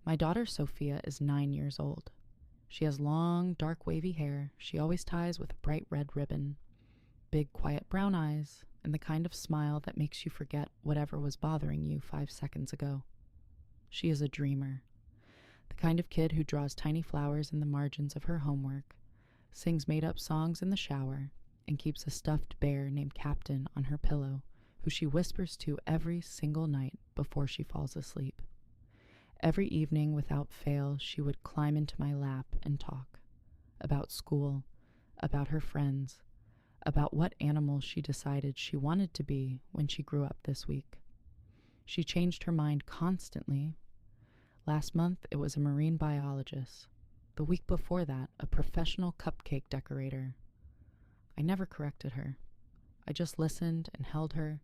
My daughter Sophia is 9 years old. She has long, dark, wavy hair she always ties with a bright red ribbon, big, quiet brown eyes, and the kind of smile that makes you forget whatever was bothering you 5 seconds ago. She is a dreamer, the kind of kid who draws tiny flowers in the margins of her homework, sings made-up songs in the shower, and keeps a stuffed bear named Captain on her pillow, who she whispers to every single night before she falls asleep. Every evening, without fail, she would climb into my lap and talk about school, about her friends, about what animal she decided she wanted to be when she grew up this week. She changed her mind constantly. Last month, it was a marine biologist. The week before that, a professional cupcake decorator. I never corrected her. I just listened and held her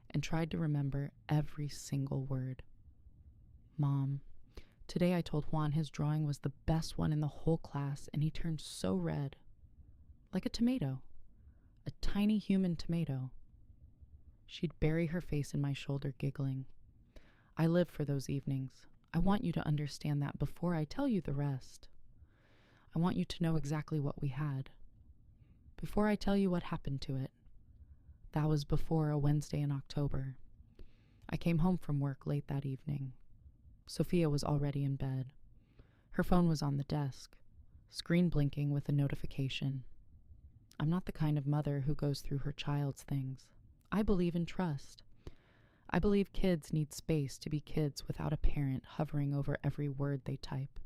and tried to remember every single word. Mom, today I told Juan his drawing was the best one in the whole class, and he turned so red. Like a tomato. A tiny human tomato. She'd bury her face in my shoulder, giggling. I live for those evenings. I want you to understand that before I tell you the rest. I want you to know exactly what we had. Before I tell you what happened to it. That was before a Wednesday in October. I came home from work late that evening. Sophia was already in bed. Her phone was on the desk, screen blinking with a notification. I'm not the kind of mother who goes through her child's things. I believe in trust. I believe kids need space to be kids without a parent hovering over every word they type.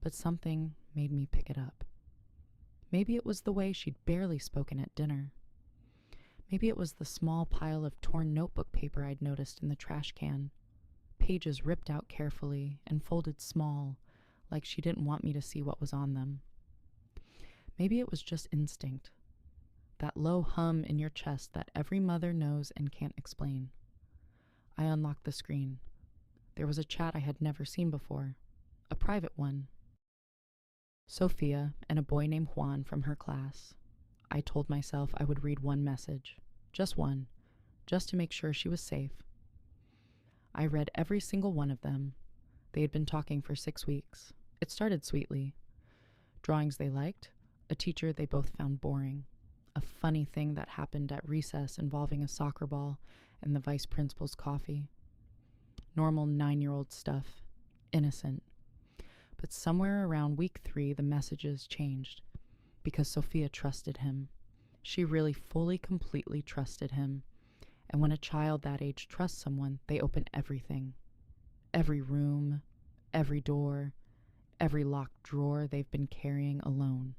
But something made me pick it up. Maybe it was the way she'd barely spoken at dinner. Maybe it was the small pile of torn notebook paper I'd noticed in the trash can. Pages ripped out carefully and folded small, like she didn't want me to see what was on them. Maybe it was just instinct. That low hum in your chest that every mother knows and can't explain. I unlocked the screen. There was a chat I had never seen before. A private one. Sophia and a boy named Juan from her class. I told myself I would read one message. Just one. Just to make sure she was safe. I read every single one of them. They had been talking for 6 weeks. It started sweetly. Drawings they liked, a teacher they both found boring, a funny thing that happened at recess involving a soccer ball and the vice principal's coffee. Normal 9-year-old stuff. Innocent. But somewhere around week 3, the messages changed. Because Sophia trusted him. She really fully, completely trusted him. And when a child that age trusts someone, they open everything. Every room, every door, every locked drawer they've been carrying alone.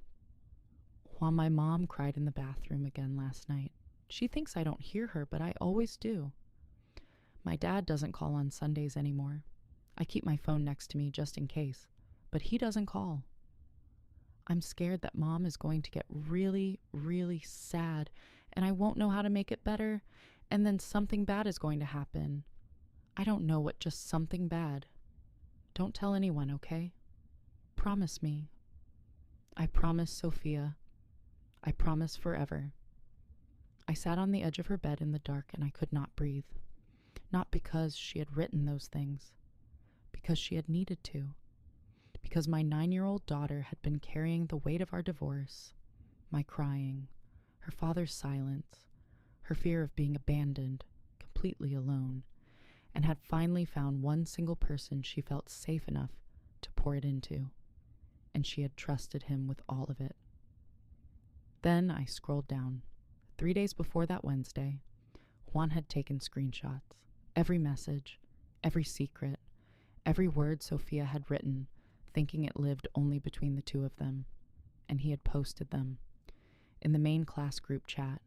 While my mom cried in the bathroom again last night. She thinks I don't hear her, but I always do. My dad doesn't call on Sundays anymore. I keep my phone next to me just in case, but he doesn't call. I'm scared that Mom is going to get really, really sad, and I won't know how to make it better, and then something bad is going to happen. I don't know what just something bad. Don't tell anyone, okay? Promise me. I promise Sophia. I promise forever. I sat on the edge of her bed in the dark and I could not breathe. Not because she had written those things. Because she had needed to. Because my 9-year-old daughter had been carrying the weight of our divorce, my crying, her father's silence, her fear of being abandoned, completely alone, and had finally found one single person she felt safe enough to pour it into, and she had trusted him with all of it. Then I scrolled down. 3 days before that Wednesday, Juan had taken screenshots. Every message, every secret, every word Sophia had written, thinking it lived only between the two of them, and he had posted them in the main class group chat,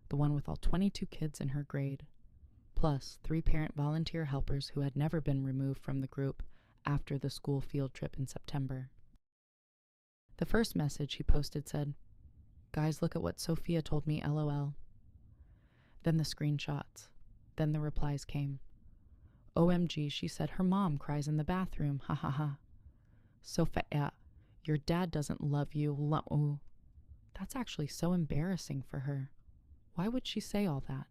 the one with all 22 kids in her grade, plus 3 parent volunteer helpers who had never been removed from the group after the school field trip in September. The first message he posted said, "Guys, look at what Sophia told me, LOL." Then the screenshots. Then the replies came. OMG, she said her mom cries in the bathroom, ha ha ha. Sophia, your dad doesn't love you, That's actually so embarrassing for her. Why would she say all that?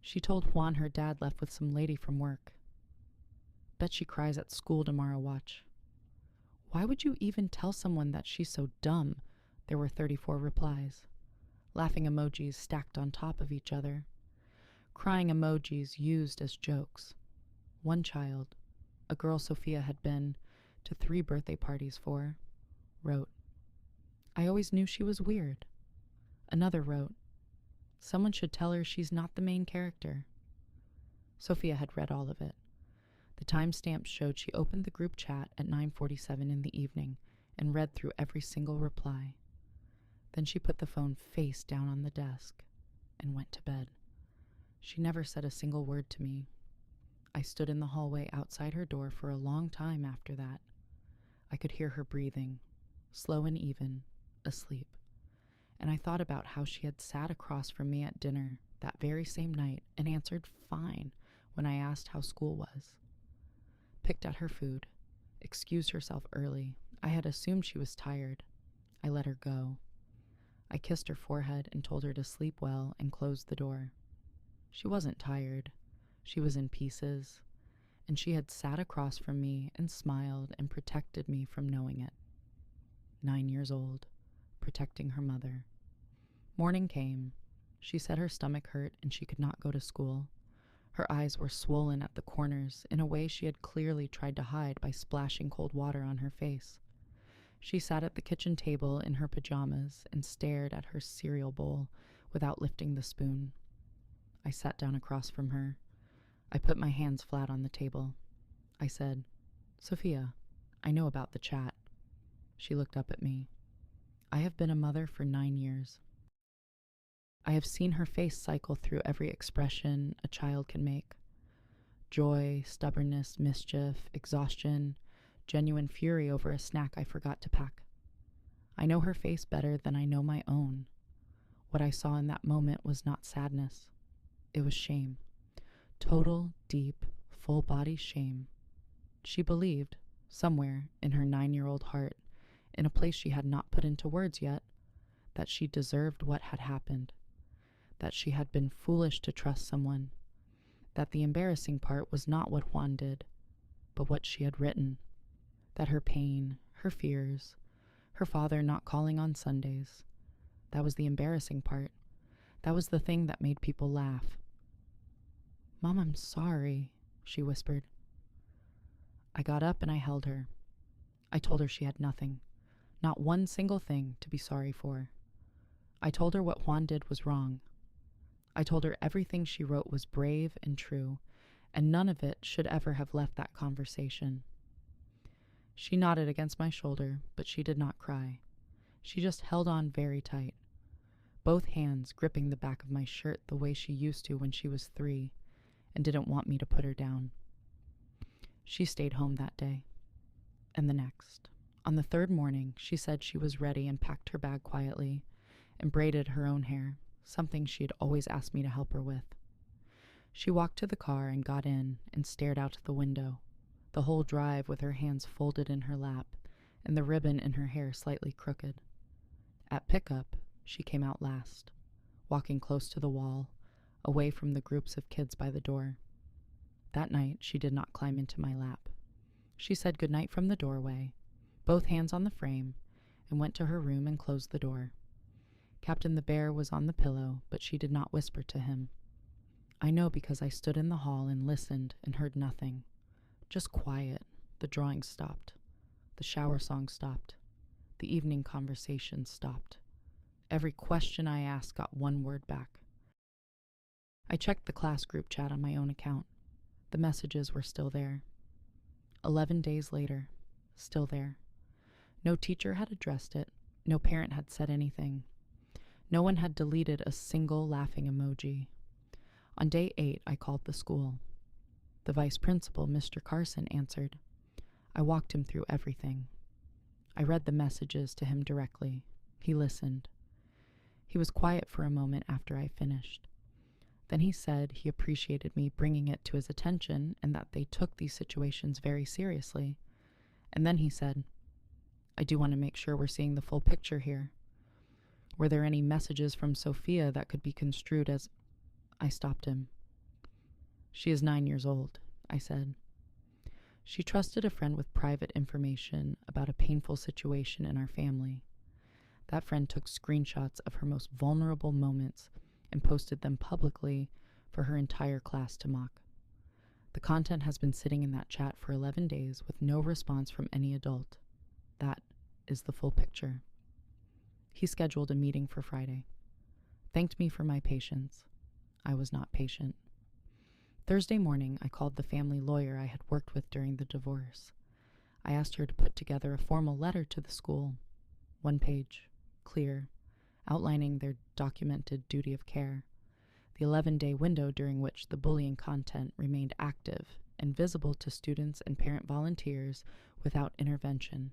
She told Juan her dad left with some lady from work. bet she cries at school tomorrow, watch. Why would you even tell someone that she's so dumb? There were 34 replies. Laughing emojis stacked on top of each other. Crying emojis used as jokes. One child, a girl Sophia had been to 3 birthday parties for, wrote, "I always knew she was weird." Another wrote, "Someone should tell her she's not the main character." Sophia had read all of it. The timestamps showed she opened the group chat at 9:47 in the evening and read through every single reply. Then she put the phone face down on the desk and went to bed. She never said a single word to me. I stood in the hallway outside her door for a long time after that. I could hear her breathing, slow and even, asleep. And I thought about how she had sat across from me at dinner that very same night and answered fine when I asked how school was. Picked at her food, excused herself early. I had assumed she was tired. I let her go. I kissed her forehead and told her to sleep well and closed the door. She wasn't tired. She was in pieces, and she had sat across from me and smiled and protected me from knowing it. 9 years old, protecting her mother. Morning came. She said her stomach hurt and she could not go to school. Her eyes were swollen at the corners in a way she had clearly tried to hide by splashing cold water on her face. She sat at the kitchen table in her pajamas and stared at her cereal bowl without lifting the spoon. I sat down across from her. I put my hands flat on the table. I said, "Sophia, I know about the chat." She looked up at me. I have been a mother for 9 years. I have seen her face cycle through every expression a child can make. Joy, stubbornness, mischief, exhaustion, genuine fury over a snack I forgot to pack. I know her face better than I know my own. What I saw in that moment was not sadness. It was shame. Total, deep, full-body shame. She believed, somewhere in her 9-year-old heart, in a place she had not put into words yet, that she deserved what had happened, that she had been foolish to trust someone, that the embarrassing part was not what Juan did, but what she had written, that her pain, her fears, her father not calling on Sundays, that was the embarrassing part. That was the thing that made people laugh. "Mom, I'm sorry," she whispered. I got up and I held her. I told her she had nothing, not one single thing to be sorry for. I told her what Juan did was wrong. I told her everything she wrote was brave and true, and none of it should ever have left that conversation. She nodded against my shoulder, but she did not cry. She just held on very tight, both hands gripping the back of my shirt the way she used to when she was 3, and didn't want me to put her down. She stayed home that day, and the next. On the 3rd morning, she said she was ready and packed her bag quietly and braided her own hair, something she had always asked me to help her with. She walked to the car and got in and stared out the window, the whole drive with her hands folded in her lap and the ribbon in her hair slightly crooked. At pickup, she came out last, walking close to the wall, away from the groups of kids by the door. That night, she did not climb into my lap. She said goodnight from the doorway, both hands on the frame, and went to her room and closed the door. Captain the Bear was on the pillow, but she did not whisper to him. I know because I stood in the hall and listened and heard nothing. Just quiet. The drawing stopped. The shower song stopped. The evening conversation stopped. Every question I asked got one word back. I checked the class group chat on my own account. The messages were still there. 11 days later, still there. No teacher had addressed it. No parent had said anything. No one had deleted a single laughing emoji. On day 8, I called the school. The vice principal, Mr. Carson, answered. I walked him through everything. I read the messages to him directly. He listened. He was quiet for a moment after I finished. Then he said he appreciated me bringing it to his attention and that they took these situations very seriously. And then he said, I do want to make sure we're seeing the full picture here. Were there any messages from Sophia that could be construed as... I stopped him. She is 9 years old, I said. She trusted a friend with private information about a painful situation in our family. That friend took screenshots of her most vulnerable moments and posted them publicly for her entire class to mock. The content has been sitting in that chat for 11 days with no response from any adult. That is the full picture. He scheduled a meeting for Friday. Thanked me for my patience. I was not patient. Thursday morning, I called the family lawyer I had worked with during the divorce. I asked her to put together a formal letter to the school, 1 page, clear, outlining their documented duty of care, the 11-day window during which the bullying content remained active and visible to students and parent volunteers without intervention,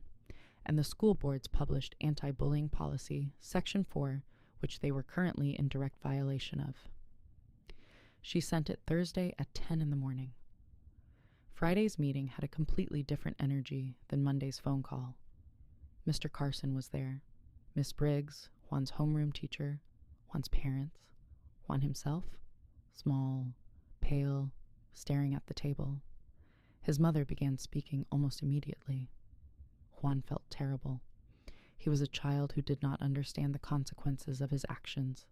and the school board's published anti-bullying policy, Section 4, which they were currently in direct violation of. She sent it Thursday at 10 in the morning. Friday's meeting had a completely different energy than Monday's phone call. Mr. Carson was there. Miss Briggs, Juan's homeroom teacher, Juan's parents, Juan himself, small, pale, staring at the table. His mother began speaking almost immediately. Juan felt terrible. He was a child who did not understand the consequences of his actions.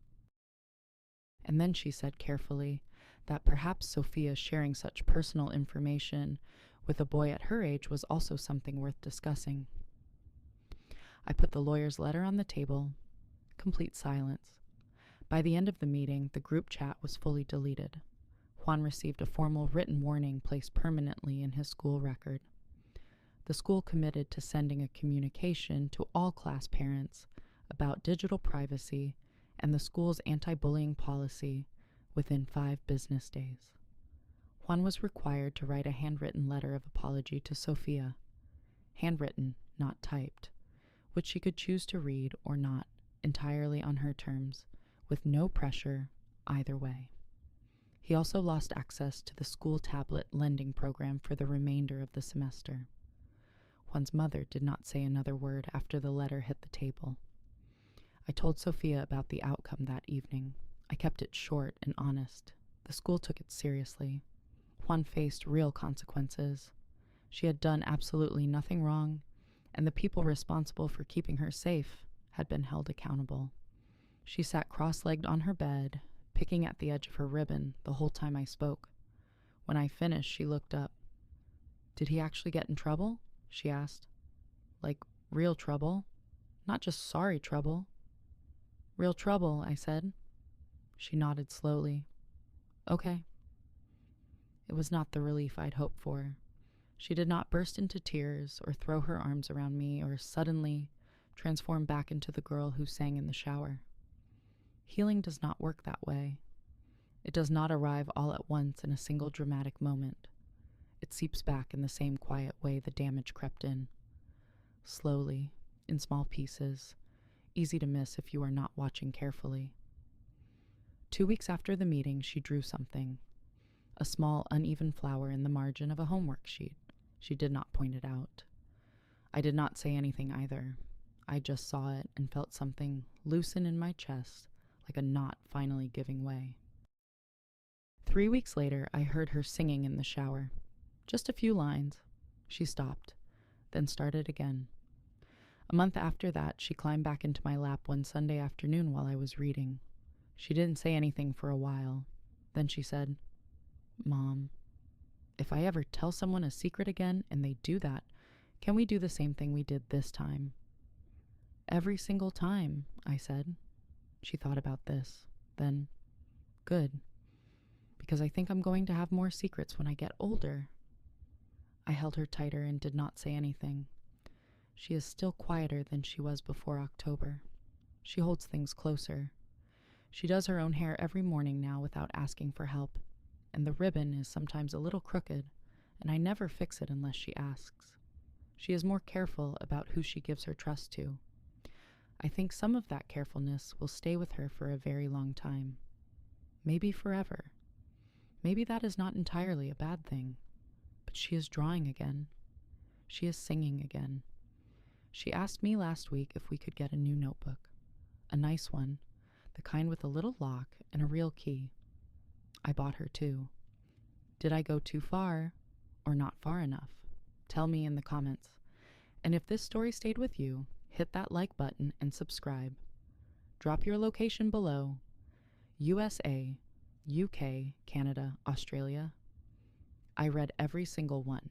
And then she said carefully that perhaps Sophia sharing such personal information with a boy at her age was also something worth discussing. I put the lawyer's letter on the table. Complete silence. By the end of the meeting, the group chat was fully deleted. Juan received a formal written warning placed permanently in his school record. The school committed to sending a communication to all class parents about digital privacy and the school's anti-bullying policy within 5 business days. Juan was required to write a handwritten letter of apology to Sophia, handwritten, not typed, which she could choose to read or not, entirely on her terms, with no pressure either way. He also lost access to the school tablet lending program for the remainder of the semester. Juan's mother did not say another word after the letter hit the table. I told Sophia about the outcome that evening. I kept it short and honest. The school took it seriously. Juan faced real consequences. She had done absolutely nothing wrong, and the people responsible for keeping her safe had been held accountable. She sat cross-legged on her bed, picking at the edge of her ribbon the whole time I spoke. When I finished, she looked up. "Did he actually get in trouble?" she asked. "Like real trouble? Not just sorry trouble." "Real trouble," I said. She nodded slowly. "Okay." It was not the relief I'd hoped for. She did not burst into tears or throw her arms around me or suddenly transform back into the girl who sang in the shower. Healing does not work that way. It does not arrive all at once in a single dramatic moment. It seeps back in the same quiet way the damage crept in. Slowly, in small pieces, easy to miss if you are not watching carefully. 2 weeks after the meeting, she drew something. A small, uneven flower in the margin of a homework sheet. She did not point it out. I did not say anything either. I just saw it and felt something loosen in my chest, like a knot finally giving way. 3 weeks later, I heard her singing in the shower. Just a few lines. She stopped, then started again. A month after that, she climbed back into my lap one Sunday afternoon while I was reading. She didn't say anything for a while. Then she said, "Mom, if I ever tell someone a secret again and they do that, can we do the same thing we did this time?" "Every single time," I said. She thought about this. Then, "Good, because I think I'm going to have more secrets when I get older." I held her tighter and did not say anything. She is still quieter than she was before October. She holds things closer. She does her own hair every morning now without asking for help, and the ribbon is sometimes a little crooked, and I never fix it unless she asks. She is more careful about who she gives her trust to. I think some of that carefulness will stay with her for a very long time. Maybe forever. Maybe that is not entirely a bad thing. But she is drawing again. She is singing again. She asked me last week if we could get a new notebook. A nice one, the kind with a little lock and a real key. I bought her two. Did I go too far or not far enough? Tell me in the comments. And if this story stayed with you, hit that like button and subscribe. Drop your location below. USA, UK, Canada, Australia. I read every single one.